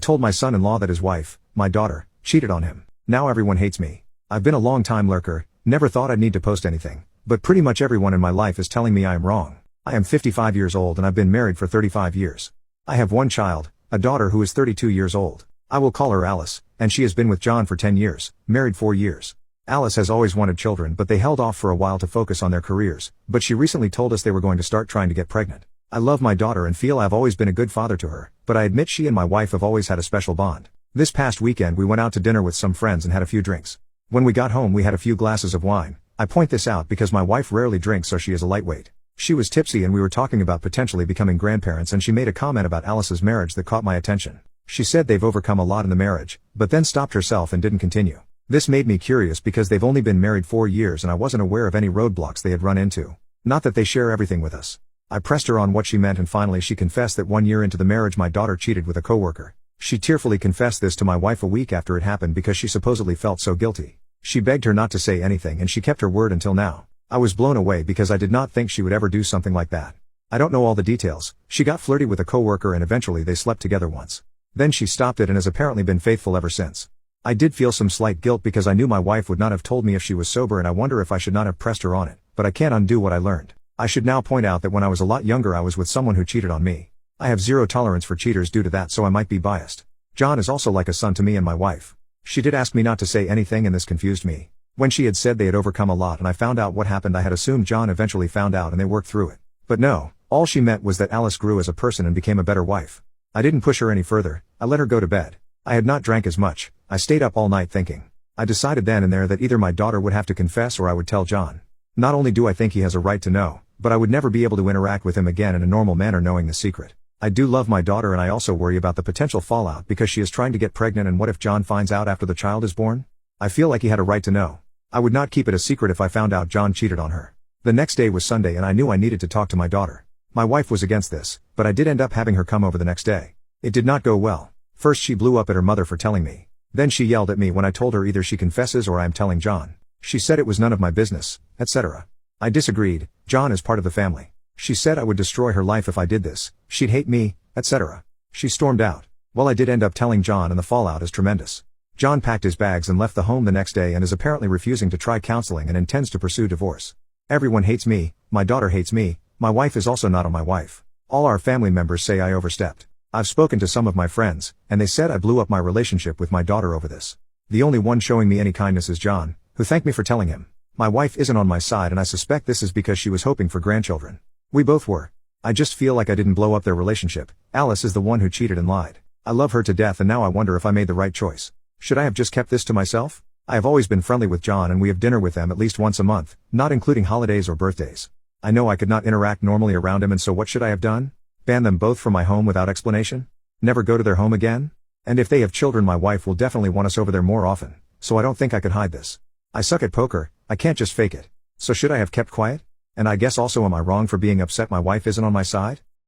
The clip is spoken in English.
Told my son-in-law that his wife, my daughter, cheated on him. Now everyone hates me. I've been a long time lurker, never thought I'd need to post anything. But pretty much everyone in my life is telling me I am wrong. I am 55 years old and I've been married for 35 years. I have one child, a daughter who is 32 years old. I will call her Alice, and she has been with John for 10 years, married 4 years. Alice has always wanted children, but they held off for a while to focus on their careers, but she recently told us they were going to start trying to get pregnant. I love my daughter and feel I've always been a good father to her, but I admit she and my wife have always had a special bond. This past weekend we went out to dinner with some friends and had a few drinks. When we got home we had a few glasses of wine. I point this out because my wife rarely drinks, so she is a lightweight. She was tipsy and we were talking about potentially becoming grandparents, and she made a comment about Alice's marriage that caught my attention. She said they've overcome a lot in the marriage, but then stopped herself and didn't continue. This made me curious because they've only been married 4 years and I wasn't aware of any roadblocks they had run into. Not that they share everything with us. I pressed her on what she meant and finally she confessed that 1 year into the marriage my daughter cheated with a coworker. She tearfully confessed this to my wife a week after it happened because she supposedly felt so guilty. She begged her not to say anything and she kept her word until now. I was blown away because I did not think she would ever do something like that. I don't know all the details. She got flirty with a coworker and eventually they slept together once. Then she stopped it and has apparently been faithful ever since. I did feel some slight guilt because I knew my wife would not have told me if she was sober, and I wonder if I should not have pressed her on it, but I can't undo what I learned. I should now point out that when I was a lot younger I was with someone who cheated on me. I have zero tolerance for cheaters due to that, so I might be biased. John is also like a son to me and my wife. She did ask me not to say anything and this confused me. When she had said they had overcome a lot and I found out what happened, I had assumed John eventually found out and they worked through it. But no, all she meant was that Alice grew as a person and became a better wife. I didn't push her any further. I let her go to bed. I had not drank as much. I stayed up all night thinking. I decided then and there that either my daughter would have to confess or I would tell John. Not only do I think he has a right to know, but I would never be able to interact with him again in a normal manner knowing the secret. I do love my daughter and I also worry about the potential fallout because she is trying to get pregnant, and what if John finds out after the child is born? I feel like he had a right to know. I would not keep it a secret if I found out John cheated on her. The next day was Sunday and I knew I needed to talk to my daughter. My wife was against this, but I did end up having her come over the next day. It did not go well. First she blew up at her mother for telling me. Then she yelled at me when I told her either she confesses or I am telling John. She said it was none of my business, etc. I disagreed. John is part of the family. She said I would destroy her life if I did this, she'd hate me, etc. She stormed out. Well, I did end up telling John and the fallout is tremendous. John packed his bags and left the home the next day and is apparently refusing to try counseling and intends to pursue divorce. Everyone hates me, my daughter hates me, my wife is also not on my wife. All our family members say I overstepped. I've spoken to some of my friends, and they said I blew up my relationship with my daughter over this. The only one showing me any kindness is John, who thanked me for telling him. My wife isn't on my side and I suspect this is because she was hoping for grandchildren. We both were. I just feel like I didn't blow up their relationship. Alice is the one who cheated and lied. I love her to death and now I wonder if I made the right choice. Should I have just kept this to myself? I have always been friendly with John and we have dinner with them at least once a month, not including holidays or birthdays. I know I could not interact normally around him, and so what should I have done? Ban them both from my home without explanation? Never go to their home again? And if they have children, my wife will definitely want us over there more often, so I don't think I could hide this. I suck at poker, I can't just fake it. So should I have kept quiet? And I guess also, am I wrong for being upset my wife isn't on my side?